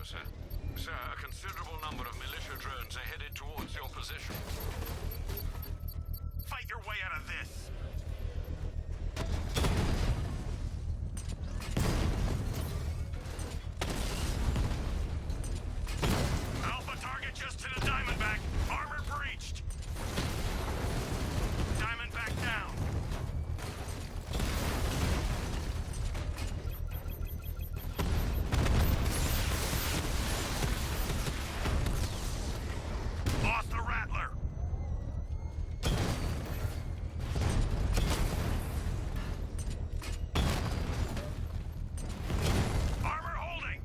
sir. Sir, a considerable number of militia drones are headed towards your position. Fight your way out of this! Alpha target just to the Diamondback. Armor breached. Diamondback down. Lost the Rattler. Armor holding.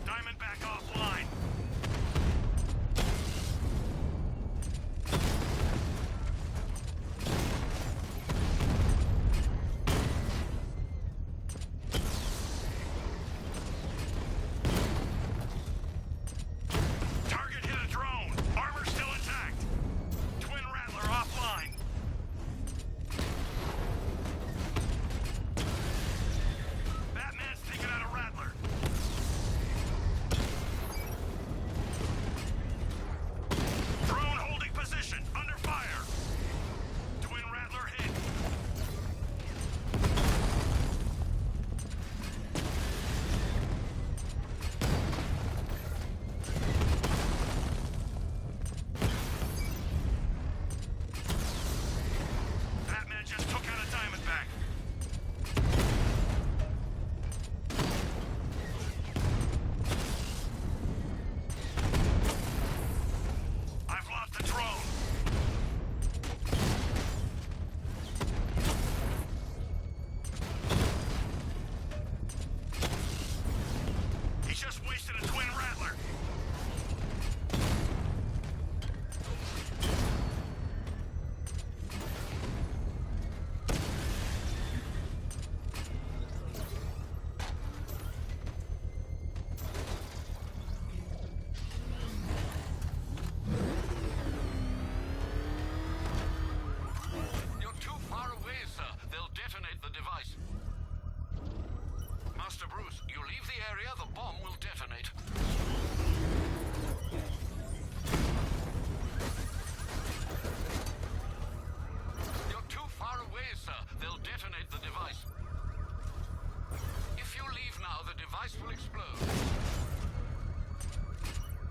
Diamondback offline. Target hit a drone. Armor still intact. Twin Rattler offline. Batman's taking out a Rattler. Drone holding position. Under fire. Twin Rattler hit. Batman just took out a Diamondback. I've lost the drone. He just wasted a Twin Rattler. You're too far away, sir. They'll detonate the device. Master Bruce, you leave the area, the bomb will detonate. You're too far away, sir. They'll detonate the device. If you leave now, the device will explode.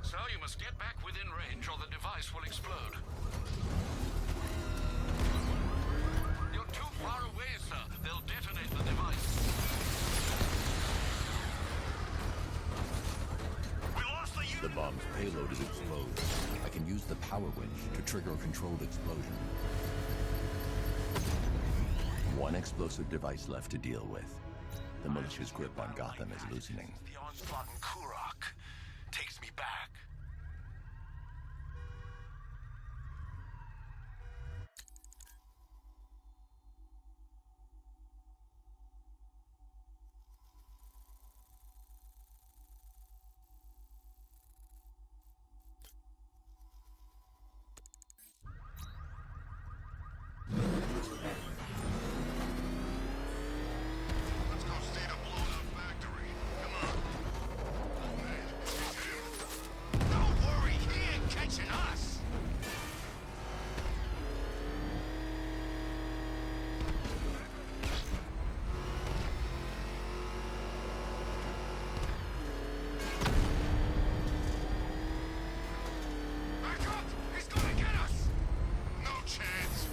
Sir, you must get back within range or the device will explode. You're too far away, sir. They'll detonate the device. We lost the unit. The bomb's payload is exposed. I can use the power winch to trigger a controlled explosion. One explosive device left to deal with. The militia's grip on Gotham is loosening. The onslaught in Kurok takes me back. Let's go see the blown up factory. Come on. Don't worry, he ain't catching us. Back up! He's gonna get us! No chance.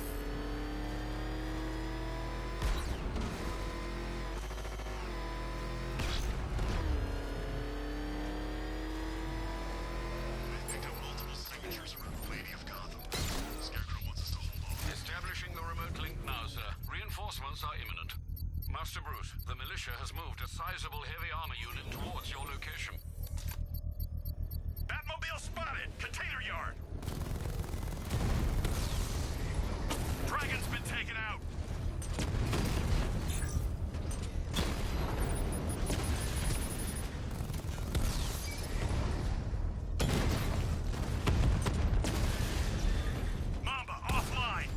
I think of multiple signatures around Lady of Gotham. Scarecrow wants us to hold off. Establishing the remote link now, sir. Reinforcements are imminent. Master Bruce, the militia has moved a sizable heavy armor unit towards your location. Batmobile spotted! Container yard! Dragon's been taken out! Mamba offline!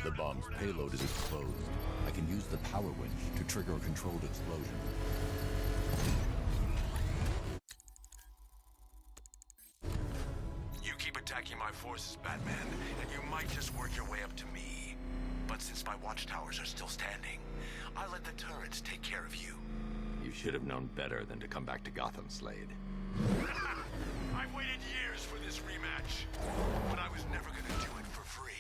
The bomb's payload is exposed. I can use the power winch to trigger a controlled explosion. You keep attacking my forces, Batman, and you might just work your way up to me. But since my watchtowers are still standing, I let the turrets take care of you. You should have known better than to come back to Gotham, Slade. I've waited years for this rematch, but I was never gonna do it for free.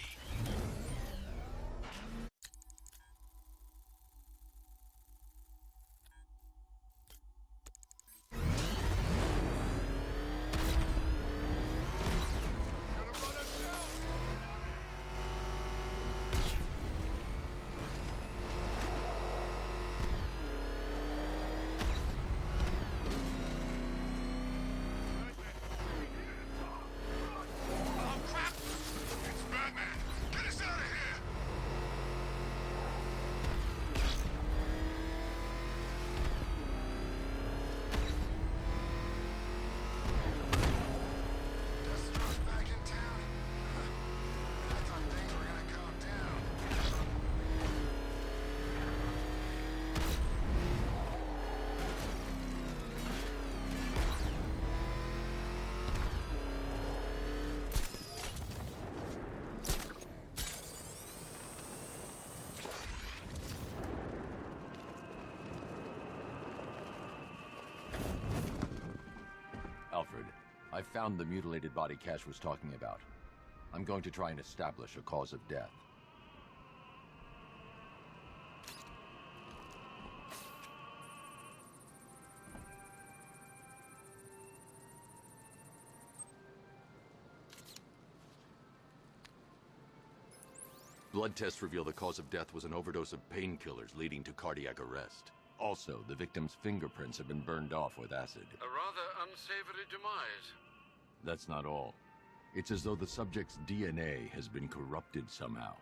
Alfred, I found the mutilated body Cash was talking about. I'm going to try and establish a cause of death. Blood tests reveal the cause of death was an overdose of painkillers leading to cardiac arrest. Also, the victim's fingerprints have been burned off with acid. A rather unsavory demise. That's not all. It's as though the subject's DNA has been corrupted somehow.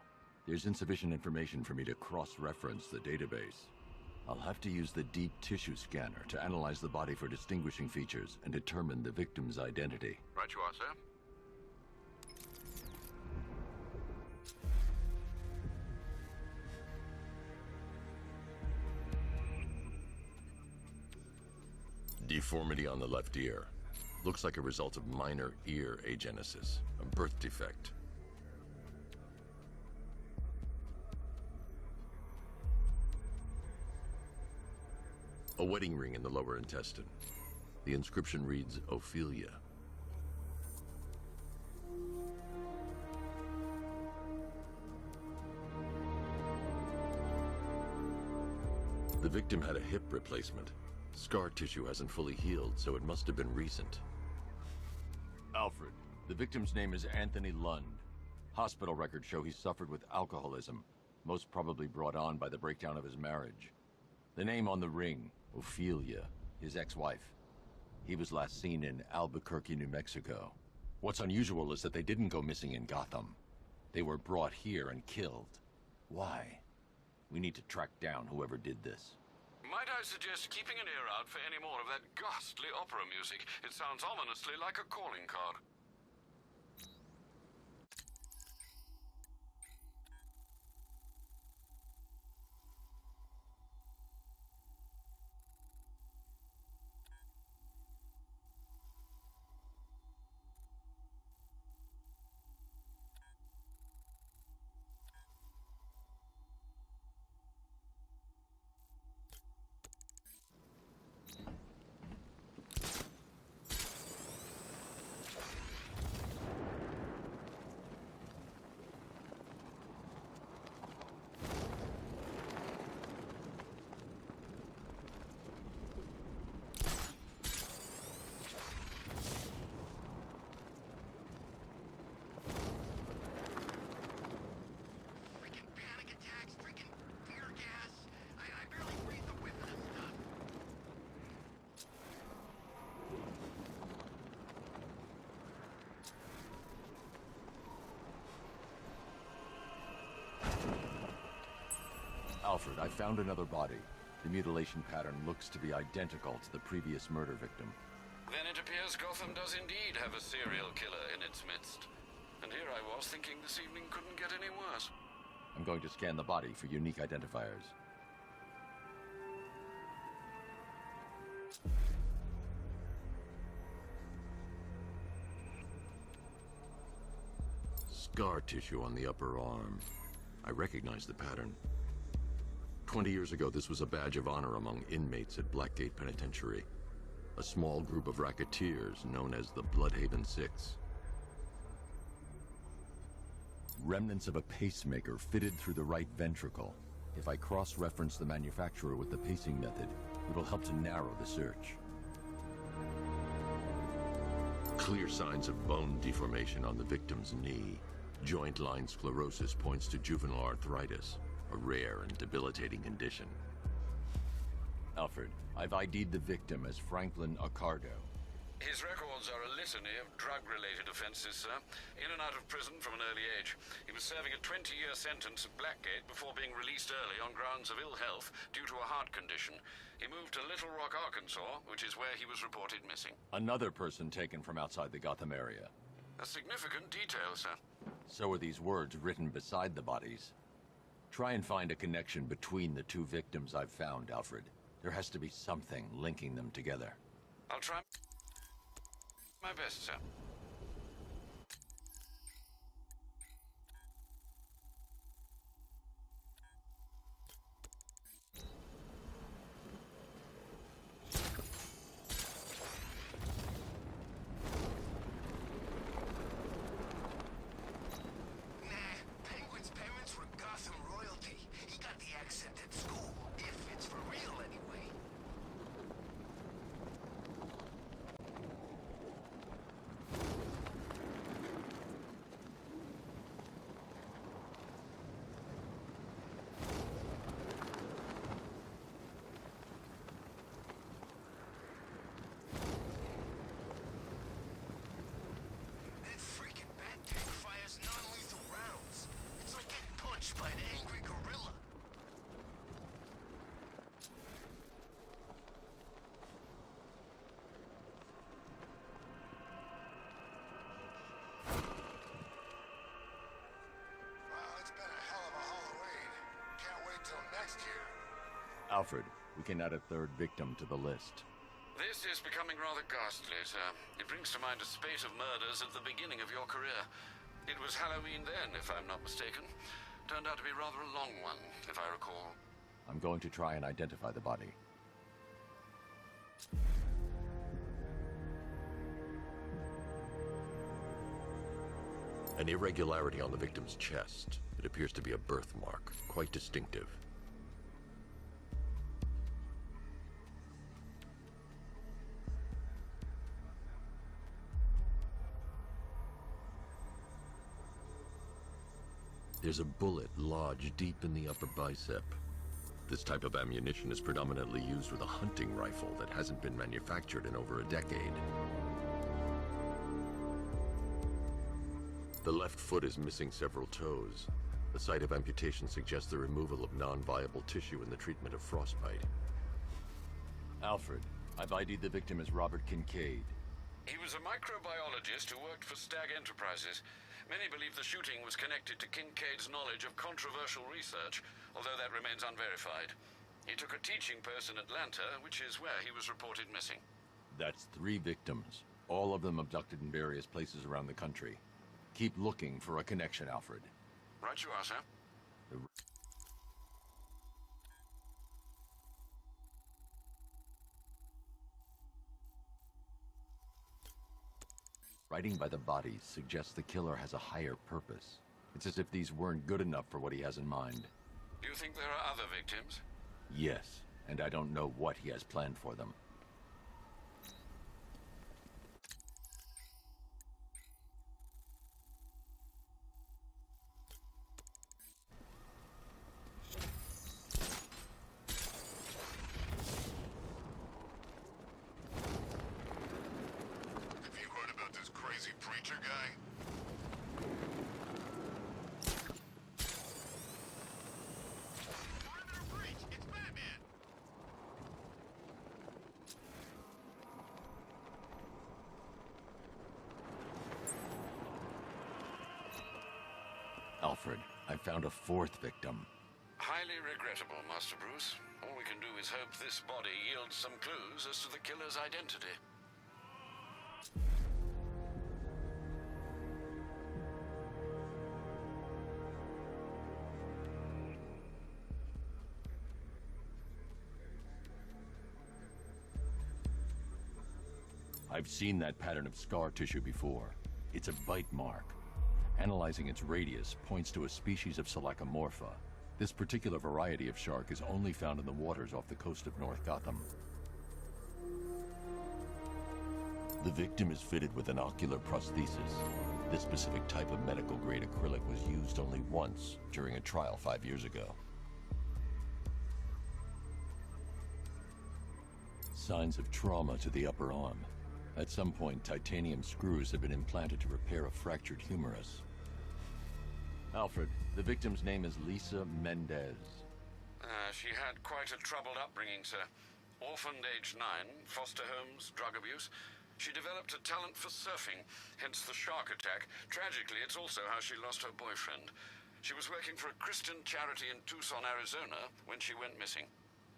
There's insufficient information for me to cross-reference the database. I'll have to use the deep tissue scanner to analyze the body for distinguishing features and determine the victim's identity. Right you are, sir. Deformity on the left ear. Looks like a result of minor ear agenesis, a birth defect. A wedding ring in the lower intestine. The inscription reads, Ophelia. The victim had a hip replacement. Scar tissue hasn't fully healed, so it must have been recent. Alfred, the victim's name is Anthony Lund. Hospital records show he suffered with alcoholism, most probably brought on by the breakdown of his marriage. The name on the ring, Ophelia, his ex-wife. He was last seen in Albuquerque, New Mexico. What's unusual is that they didn't go missing in Gotham. They were brought here and killed. Why? We need to track down whoever did this. Might I suggest keeping an ear out for any more of that ghastly opera music? It sounds ominously like a calling card. Alfred, I found another body. The mutilation pattern looks to be identical to the previous murder victim. Then it appears Gotham does indeed have a serial killer in its midst. And here I was thinking this evening couldn't get any worse. I'm going to scan the body for unique identifiers. Scar tissue on the upper arm. I recognize the pattern. 20 years ago, this was a badge of honor among inmates at Blackgate Penitentiary. A small group of racketeers known as the Bloodhaven Six. Remnants of a pacemaker fitted through the right ventricle. If I cross-reference the manufacturer with the pacing method, it will help to narrow the search. Clear signs of bone deformation on the victim's knee. Joint line sclerosis points to juvenile arthritis, a rare and debilitating condition. Alfred, I've ID'd the victim as Franklin Accardo. His records are a litany of drug-related offenses, sir. In and out of prison from an early age. He was serving a 20-year sentence at Blackgate before being released early on grounds of ill health due to a heart condition. He moved to Little Rock, Arkansas, which is where he was reported missing. Another person taken from outside the Gotham area. A significant detail, sir. So are these words written beside the bodies. Try and find a connection between the two victims I've found, Alfred. There has to be something linking them together. I'll try my best, sir. Penguin's parents were Gotham royalty. He got the accent at school, if it's for real anyway. That freaking bat tank fires non-lethal rounds. It's like getting punched by an angry gorilla. Well, it's been a hell of a Halloween. Can't wait till next year. Alfred, we can add a third victim to the list. This is becoming rather ghastly, sir. It brings to mind a spate of murders at the beginning of your career. It was Halloween then, if I'm not mistaken. Turned out to be rather a long one, if I recall. I'm going to try and identify the body. An irregularity on the victim's chest. It appears to be a birthmark, quite distinctive. There's a bullet lodged deep in the upper bicep. This type of ammunition is predominantly used with a hunting rifle that hasn't been manufactured in over a decade. The left foot is missing several toes. The site of amputation suggests the removal of non-viable tissue in the treatment of frostbite. Alfred, I've ID'd the victim as Robert Kincaid. He was a microbiologist who worked for Stag Enterprises. Many believe the shooting was connected to Kincaid's knowledge of controversial research, although that remains unverified. He took a teaching post in Atlanta, which is where he was reported missing. That's 3 victims, all of them abducted in various places around the country. Keep looking for a connection, Alfred. Right you are, sir. Writing by the bodies suggests the killer has a higher purpose. It's as if these weren't good enough for what he has in mind. Do you think there are other victims? Yes, and I don't know what he has planned for them. Have you heard about this crazy preacher guy? Perimeter breach! It's Batman! Alfred, I found a fourth victim. Highly regrettable, Master Bruce. All we can do is hope this body yields some clues as to the killer's identity. I've seen that pattern of scar tissue before. It's a bite mark. Analyzing its radius points to a species of Selachomorpha. This particular variety of shark is only found in the waters off the coast of North Gotham. The victim is fitted with an ocular prosthesis. This specific type of medical-grade acrylic was used only once during a trial 5 years ago. Signs of trauma to the upper arm. At some point, titanium screws have been implanted to repair a fractured humerus. Alfred, the victim's name is Lisa Mendez. She had quite a troubled upbringing, sir. Orphaned aged 9, foster homes, drug abuse. She developed a talent for surfing, hence the shark attack. Tragically, it's also how she lost her boyfriend. She was working for a Christian charity in Tucson, Arizona, when she went missing.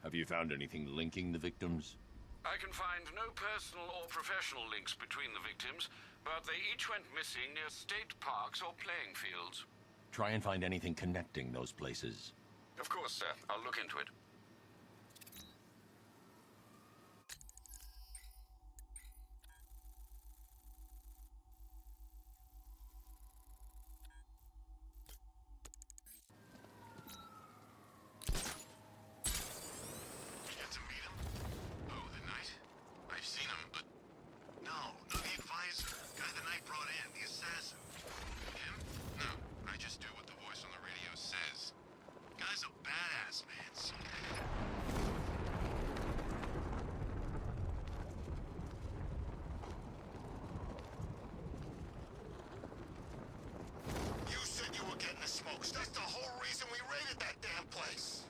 Have you found anything linking the victims? I can find no personal or professional links between the victims, but they each went missing near state parks or playing fields. Try and find anything connecting those places. Of course, sir. I'll look into it. Get to meet him? Oh, the Knight? I've seen him, but... No, the advisor. Guy the Knight brought in, the assassin. Him? No, I just do what the voice on the radio says. Guy's a badass, man. You said you were getting the smokes. That's the whole reason we raided that damn place.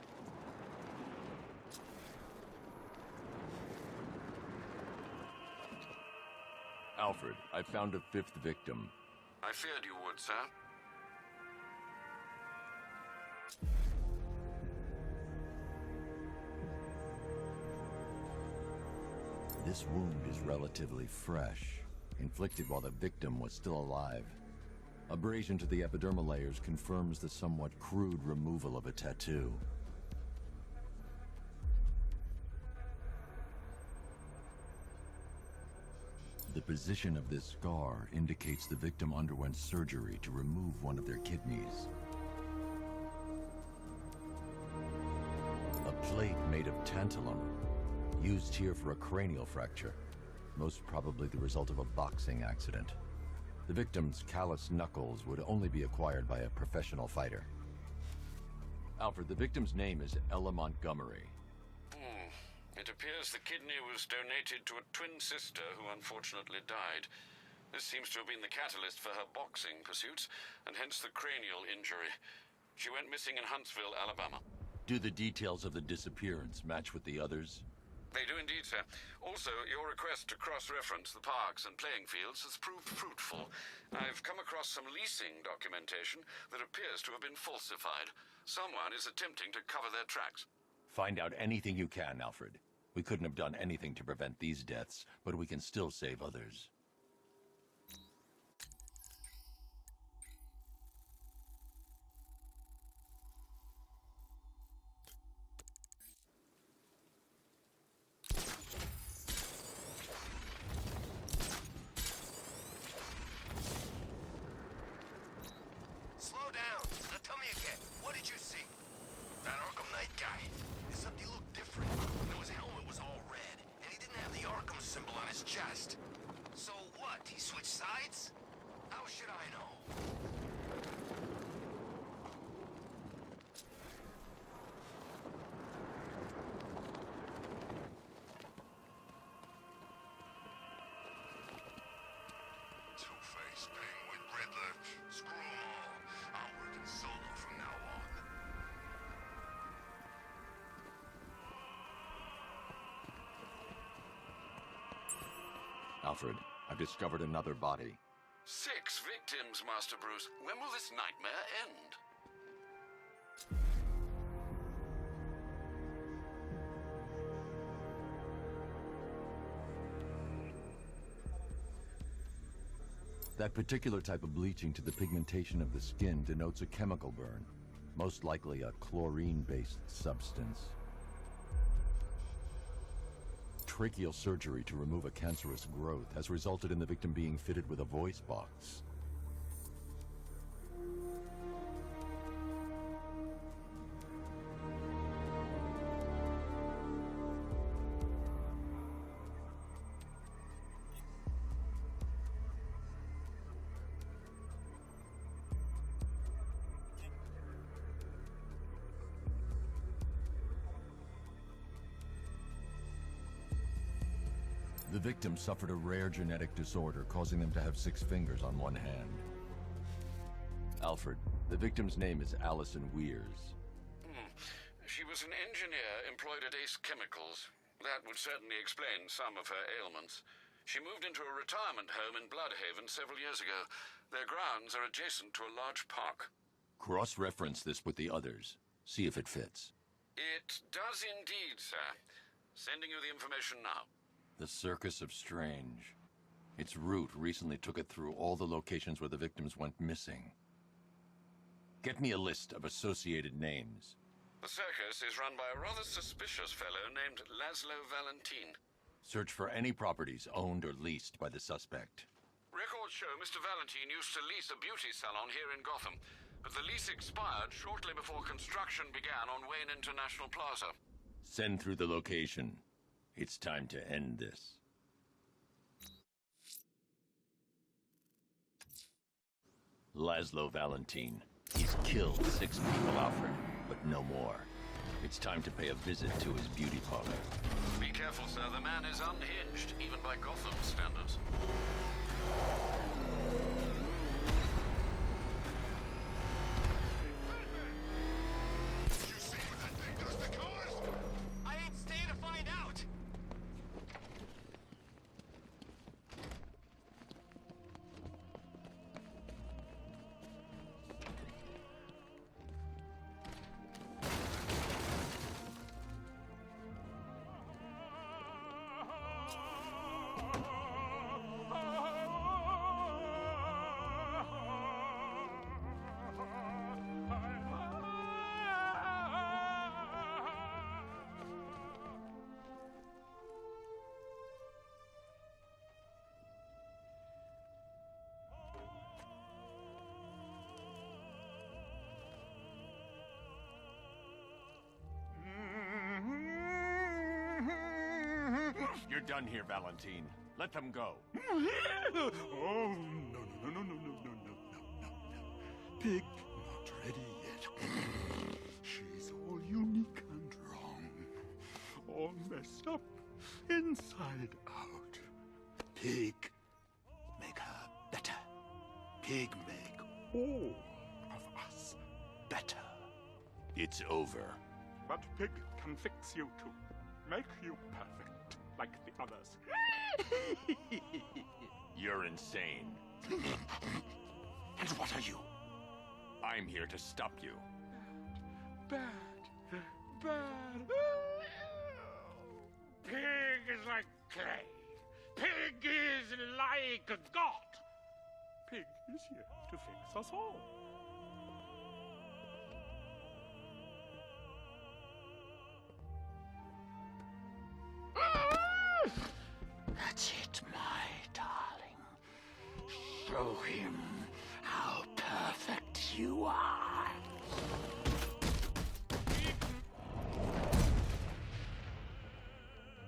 Alfred, I found a fifth victim. I feared you would, sir. This wound is relatively fresh, inflicted while the victim was still alive. Abrasion to the epidermal layers confirms the somewhat crude removal of a tattoo. The position of this scar indicates the victim underwent surgery to remove one of their kidneys. A plate made of tantalum, used here for a cranial fracture, most probably the result of a boxing accident. The victim's calloused knuckles would only be acquired by a professional fighter. Alfred, the victim's name is Ella Montgomery. It appears the kidney was donated to a twin sister who unfortunately died. This seems to have been the catalyst for her boxing pursuits, and hence the cranial injury. She went missing in Huntsville, Alabama. Do the details of the disappearance match with the others? They do indeed, sir. Also, your request to cross-reference the parks and playing fields has proved fruitful. I've come across some leasing documentation that appears to have been falsified. Someone is attempting to cover their tracks. Find out anything you can, Alfred. We couldn't have done anything to prevent these deaths, but we can still save others. Slow down. Now tell me again, what did you see? That Arkham Knight guy. Except he looked different. His helmet was all red, and he didn't have the Arkham symbol on his chest. So what? He switched sides? How should I know? Two-Face, Penguin, Riddler, screw 'em all. I'll work in solo from now on. Alfred, I've discovered another body. 6 victims, Master Bruce. When will this nightmare end? That particular type of bleaching to the pigmentation of the skin denotes a chemical burn, most likely a chlorine-based substance. Tracheal surgery to remove a cancerous growth has resulted in the victim being fitted with a voice box. The victim suffered a rare genetic disorder, causing them to have 6 fingers on one hand. Alfred, the victim's name is Allison Weers. She was an engineer employed at Ace Chemicals. That would certainly explain some of her ailments. She moved into a retirement home in Bloodhaven several years ago. Their grounds are adjacent to a large park. Cross-reference this with the others. See if it fits. It does indeed, sir. Sending you the information now. The Circus of Strange. Its route recently took it through all the locations where the victims went missing. Get me a list of associated names. The circus is run by a rather suspicious fellow named Laszlo Valentin. Search for any properties owned or leased by the suspect. Records show Mr. Valentin used to lease a beauty salon here in Gotham, but the lease expired shortly before construction began on Wayne International Plaza. Send through the location. It's time to end this. Laszlo Valentin. He's killed 6 people, Alfred, but no more. It's time to pay a visit to his beauty parlor. Be careful, sir. The man is unhinged, even by Gotham standards. You see what that thing does to cars? I ain't staying to find out. You're done here, Valentin. Let them go. Oh, no, no, no, no, no, no, no, no, no, no. Pig not ready yet. She's all unique and wrong. All messed up, inside out. Pig, make her better. Pig make all of us better. It's over. But Pig can fix you too. Make you perfect, like the others. You're insane. And what are you? I'm here to stop you. Bad. Bad. Pig is like clay. Pig is like a god. Pig is here to fix us all. That's it, my darling. Show him how perfect you are.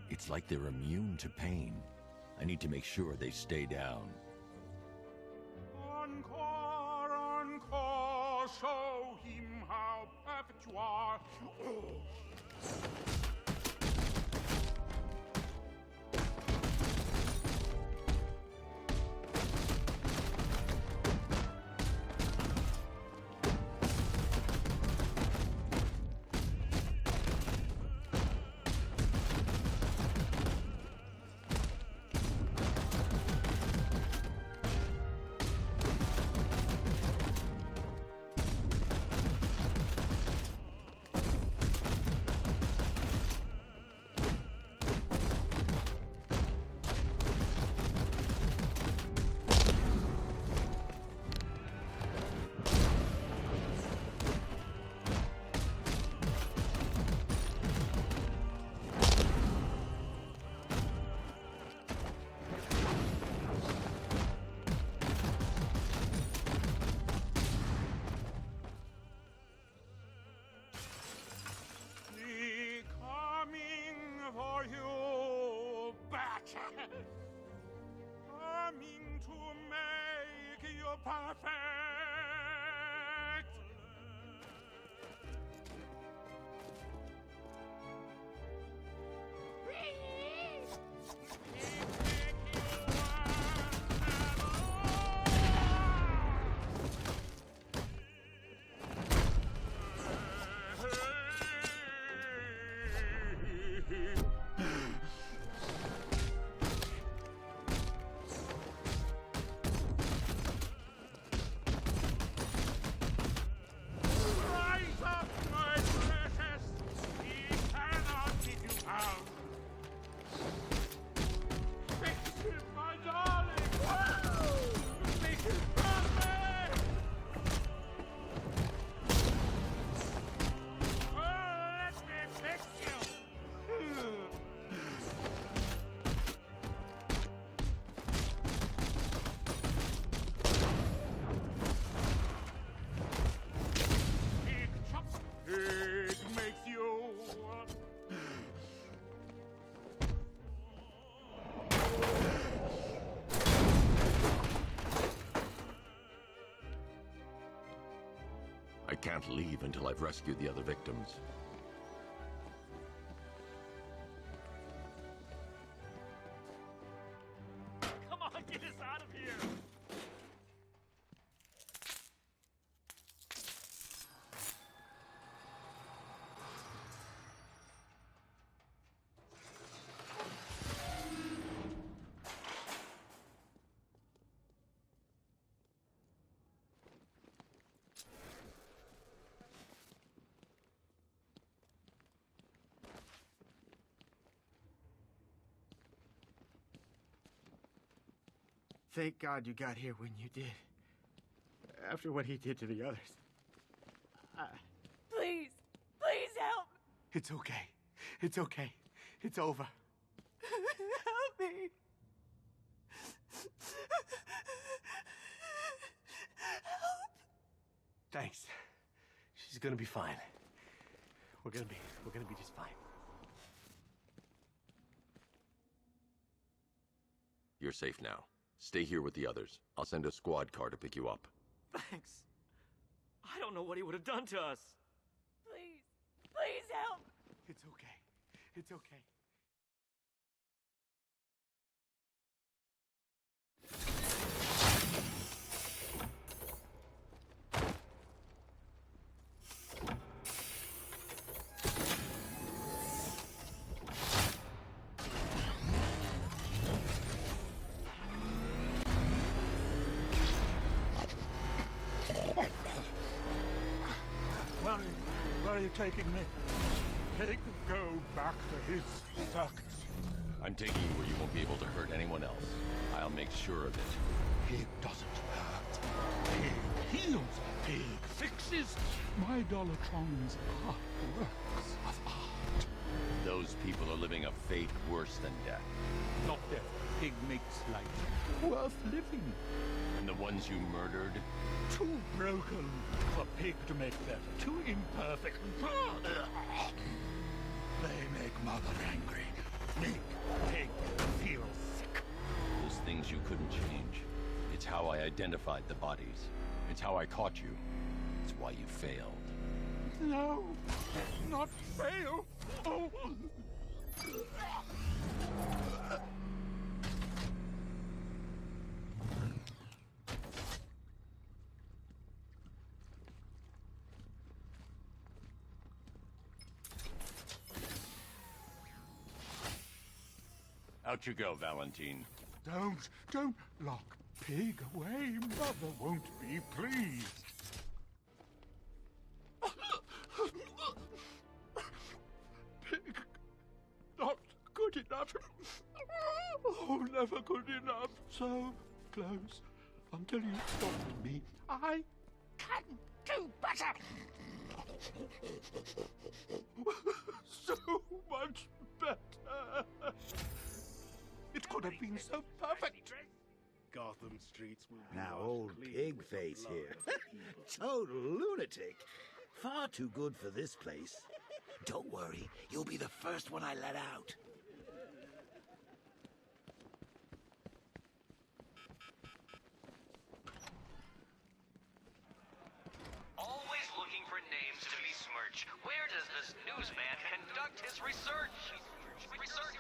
It's like they're immune to pain. I need to make sure they stay down. Encore, encore, show him how perfect you are. perfect! Rise up, my precious! He cannot keep you down! Fix him, my darling! Make him perfect! Let me fix you! Big chop! It makes you... I can't leave until I've rescued the other victims. Come on, get us out of here! Thank God you got here when you did. After what he did to the others. Please, please help. It's okay. It's okay. It's over. Help me. Thanks. She's gonna be fine. We're gonna be just fine. You're safe now. Stay here with the others. I'll send a squad car to pick you up. Thanks. I don't know what he would have done to us. Please, please help. It's okay. It's okay. Where are you taking me? Pig, go back to his circus. I'm taking you where you won't be able to hurt anyone else. I'll make sure of it. Pig doesn't hurt. Pig heals. Pig fixes. My Dollatron's are works of art. Those people are living a fate worse than death. Not death. Pig makes life worth living. And the ones you murdered? Too broken for Pig to make better. Too imperfect. They make Mother angry. Make Pig feel sick. Those things you couldn't change. It's how I identified the bodies. It's how I caught you. It's why you failed. No, not fail. Oh. Out you go, Valentine. Don't lock Pig away. Mother won't be pleased. Pig, not good enough. Oh, never good enough. So close until you stopped me. I can do better. So much better. It could have been so perfect. Gotham streets will be Now, washed old clean pig with face blood. here. Total lunatic. Far too good for this place. Don't worry, you'll be the first one I let out. research? Where does this newsman conduct his research? Research.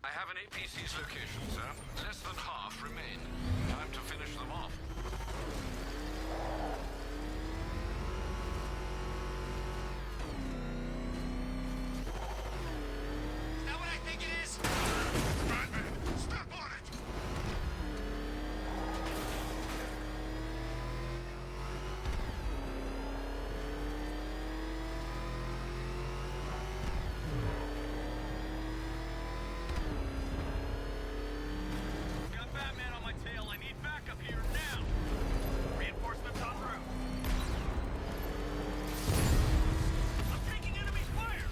I have an APC's location, sir. Less than half remain. Time to finish them off. Is that what I think it is? Batman, step on it! Got Batman on my tail. I need backup here now. Reinforcements en route. I'm taking enemy fire.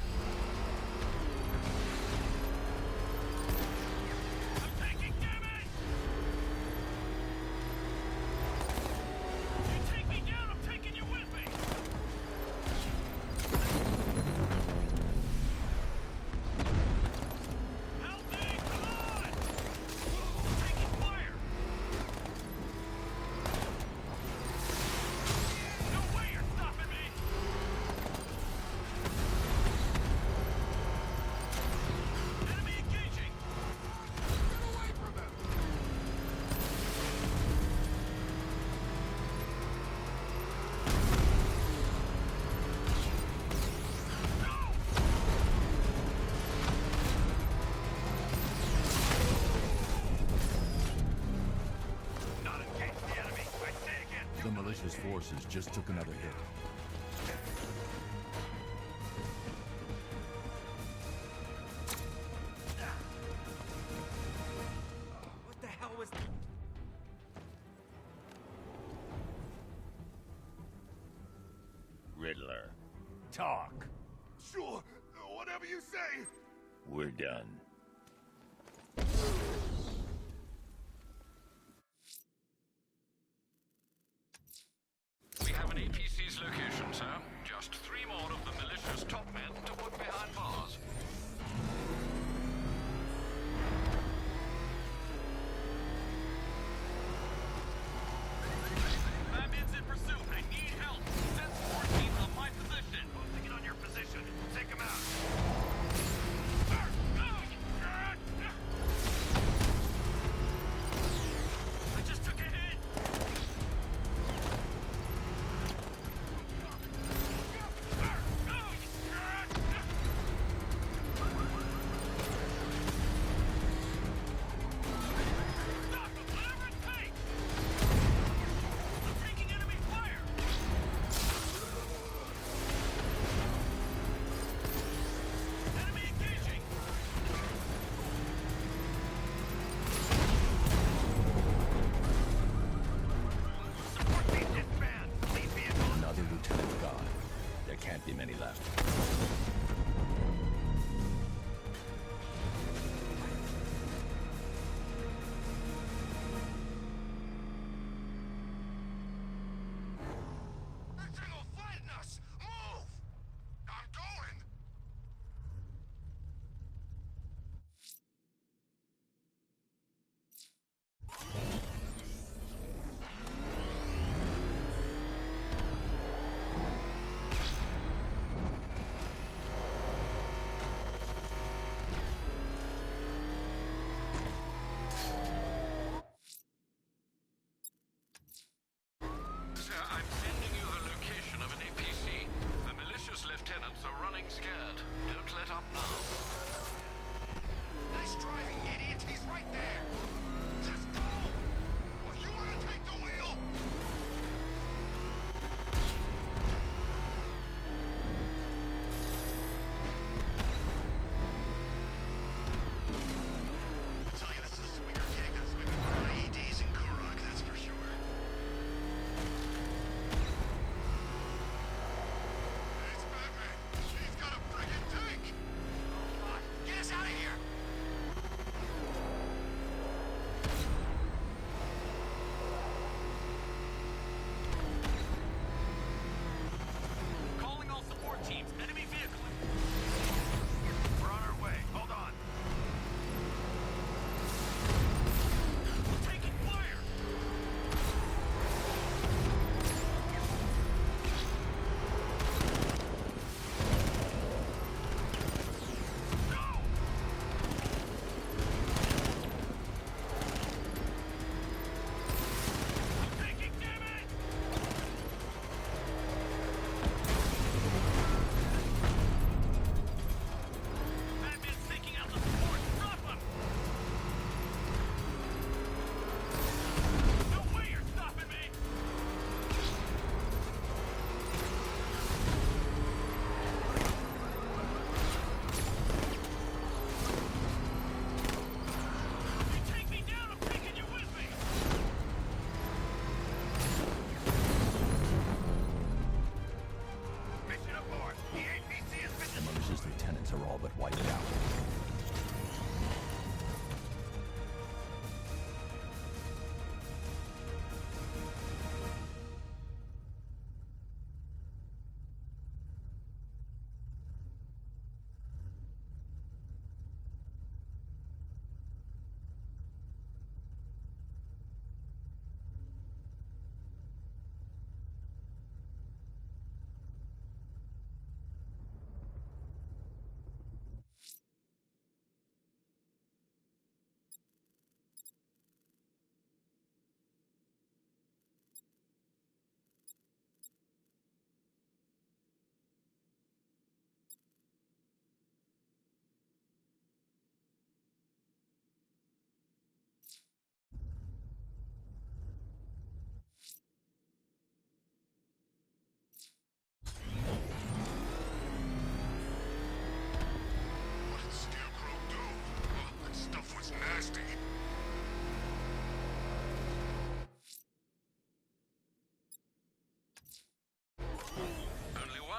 I'm taking damage. You take me down, I'm taking you with me. Help me! Come on! I'm taking fire. No way you're stopping me! Enemy engaging! Get away from them! Not engage the enemy. I say again, The malicious forces just took another hit. What the hell was... Riddler, talk. Sure, whatever you say. We're done. We have an APC's location, sir. Just 3 more of the malicious top men to put behind bars. Batman's in pursuit. I need help. Send support teams on my position. Posting it on your position. Take him out.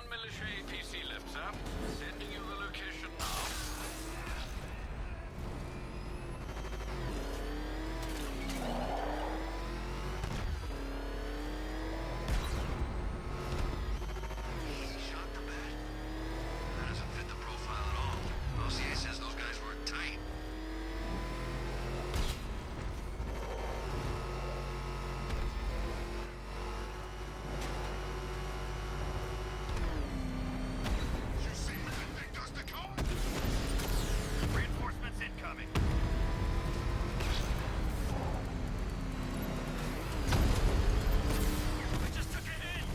One militia APC left, sir. Sending you the location now. He shot the bat? That doesn't fit the profile at all. OCA says those guys were tight. You see what that thing does to cars? Reinforcements incoming. I just took a hit.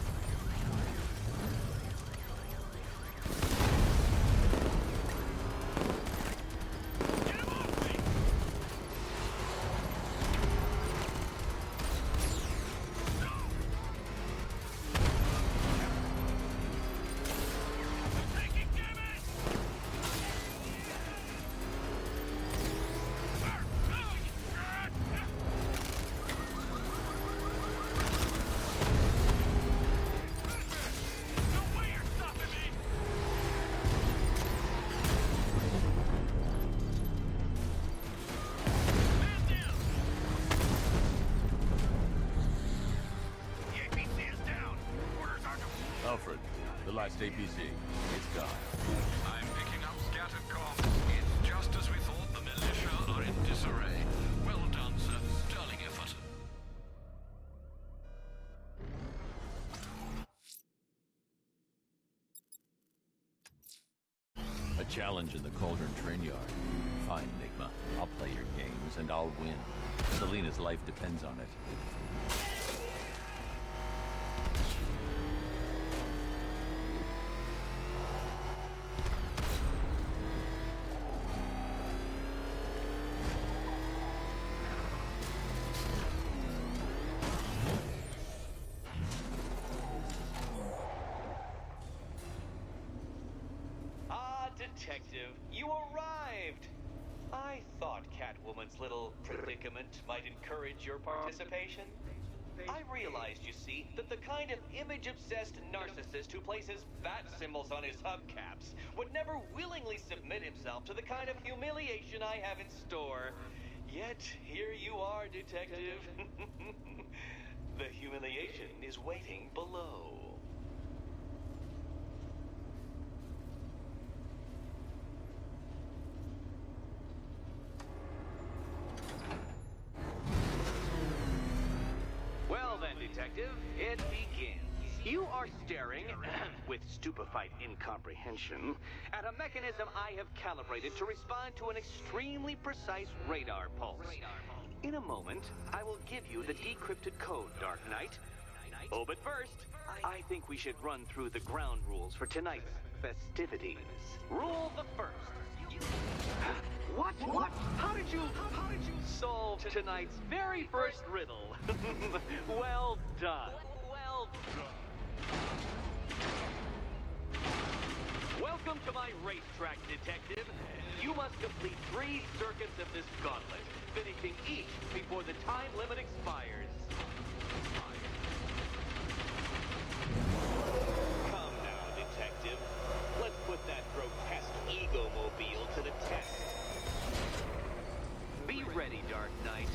Get him off me! No! I'm taking damage! No way you're stopping me! Man down! The APC is down! Orders are Alfred, the last APC. It's gone. I'm picking up scattered comms. It's just as we thought. The militia are in disarray. Well done, sir. Sterling effort. A challenge in the Cauldron train yard. Fine, Enigma. I'll play your games, and I'll win. Selena's life depends on it. Ah, Detective, you arrived! I thought Catwoman's little predicament might encourage your participation. I realized, you see, that the kind of image-obsessed narcissist who places bat symbols on his hubcaps would never willingly submit himself to the kind of humiliation I have in store. Yet, here you are, Detective. The humiliation is waiting below. Well then, Detective, it begins. You are staring, with stupefied incomprehension, at a mechanism I have calibrated to respond to an extremely precise radar pulse. In a moment, I will give you the decrypted code, Dark Knight. Oh, but first, I think we should run through the ground rules for tonight's festivities. Rule the first. What? How did you solve tonight's very first riddle? Well done. Well done. Welcome to my racetrack, Detective. You must complete 3 circuits of this gauntlet, finishing each before the time limit expires. Come now, Detective. Let's put that grotesque ego-mobile to the test. Be ready, Dark Knight.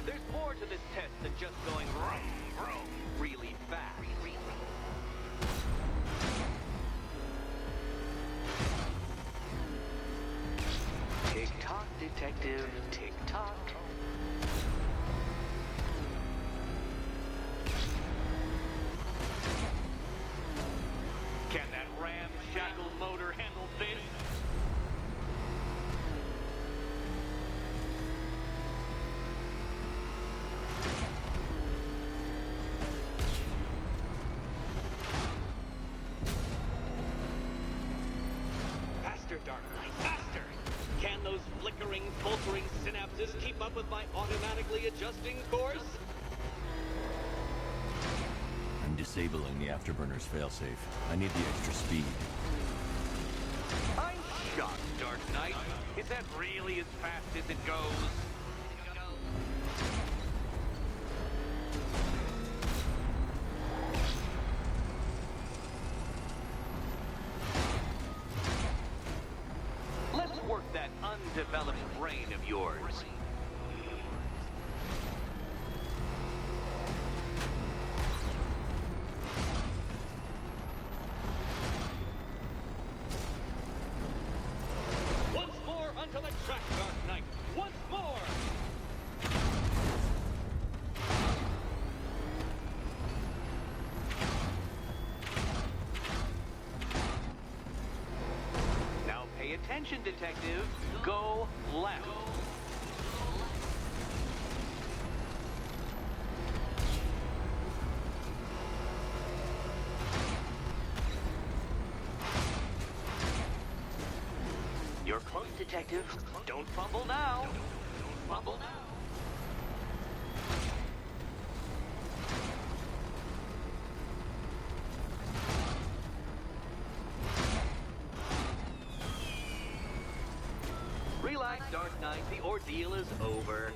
There's more to this test than just going vroom, vroom, really fast. Tick-tock, Detective, tick-tock. Can that ramshackle motor handle this? Faster, Dark Knight, faster! Can those flickering, faltering synapses keep up with my automatically adjusting course? I'm disabling the afterburner's failsafe. I need the extra speed. I'm shocked, Dark Knight. Is that really as fast as it goes? that undeveloped brain of yours. Once more until the track, Dark Knight. Once more! Now pay attention, detective. Go left. You're close, detective. Don't fumble now. Don't fumble now. Relax, Dark Knight. The ordeal is over.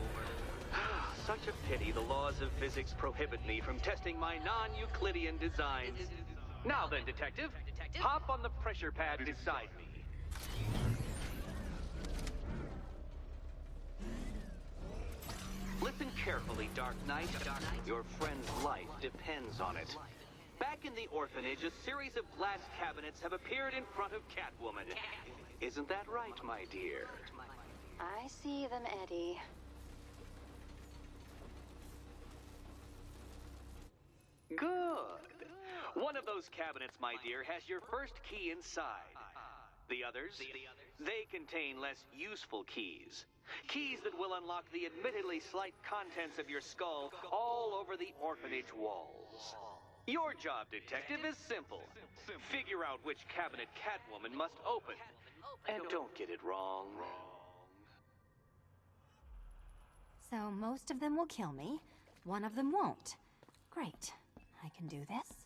Such a pity the laws of physics prohibit me from testing my non-Euclidean designs. Now then, detective, hop on the pressure pad beside me. Listen carefully, Dark Knight. Your friend's life depends on it. Back in the orphanage, a series of glass cabinets have appeared in front of Catwoman. Isn't that right, my dear? I see them, Eddie. Good. One of those cabinets, my dear, has your first key inside. The others, they contain less useful keys. Keys that will unlock the admittedly slight contents of your skull all over the orphanage walls. Your job, detective, is simple. Figure out which cabinet Catwoman must open. And don't get it wrong. So most of them will kill me. One of them won't. Great. I can do this.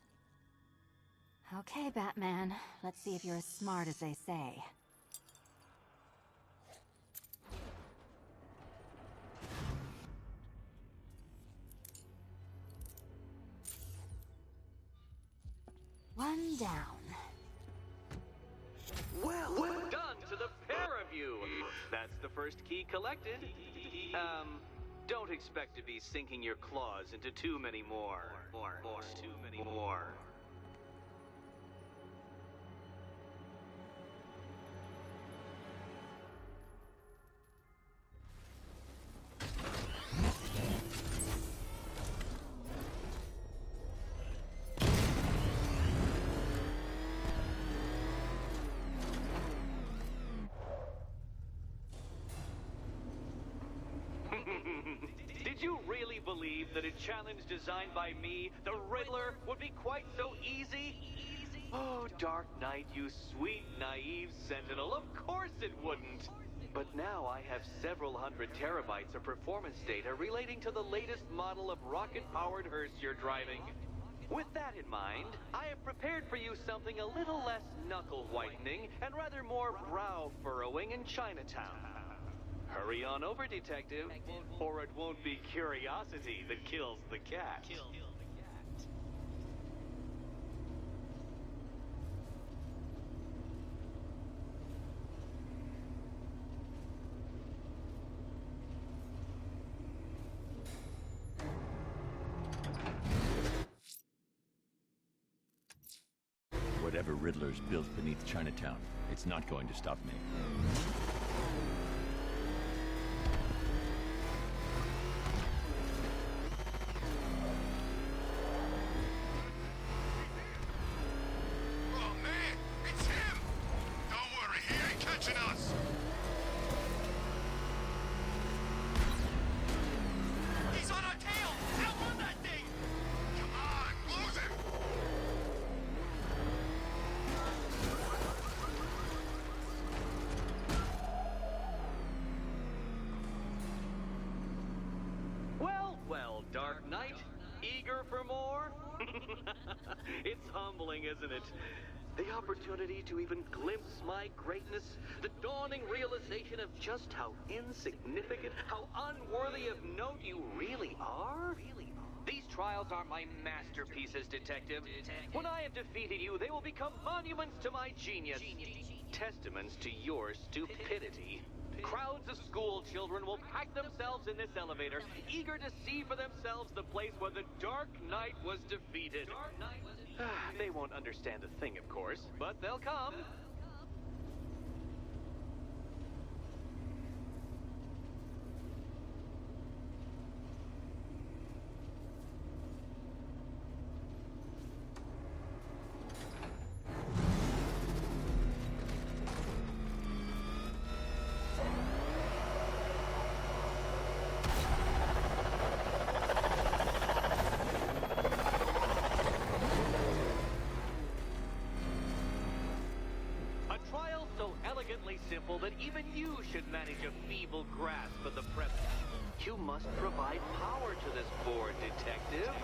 Okay, Batman. Let's see if you're as smart as they say. One down. Well done to the pair of you. That's the first key collected. Don't expect to be sinking your claws into too many more. Too many more. Did you really believe that a challenge designed by me, the Riddler, would be quite so easy? Oh, Dark Knight, you sweet, naive sentinel, of course it wouldn't. But now I have several hundred terabytes of performance data relating to the latest model of rocket-powered hearse you're driving. With that in mind, I have prepared for you something a little less knuckle-whitening and rather more brow-furrowing in Chinatown. Hurry on over, detective, or it won't be curiosity that kills the cat. Whatever Riddler's built beneath Chinatown, it's not going to stop me. Well, Dark Knight, eager for more? It's humbling, isn't it? The opportunity to even glimpse my greatness, the dawning realization of just how insignificant, how unworthy of note you really are. These trials are my masterpieces, Detective. When I have defeated you, they will become monuments to my genius. Testaments to your stupidity. Crowds of school children will pack themselves in this elevator, eager to see for themselves the place where the Dark Knight was defeated. They won't understand a thing, of course, but they'll come. Simple that even you should manage a feeble grasp of the premise. You must provide power to this board, Detective.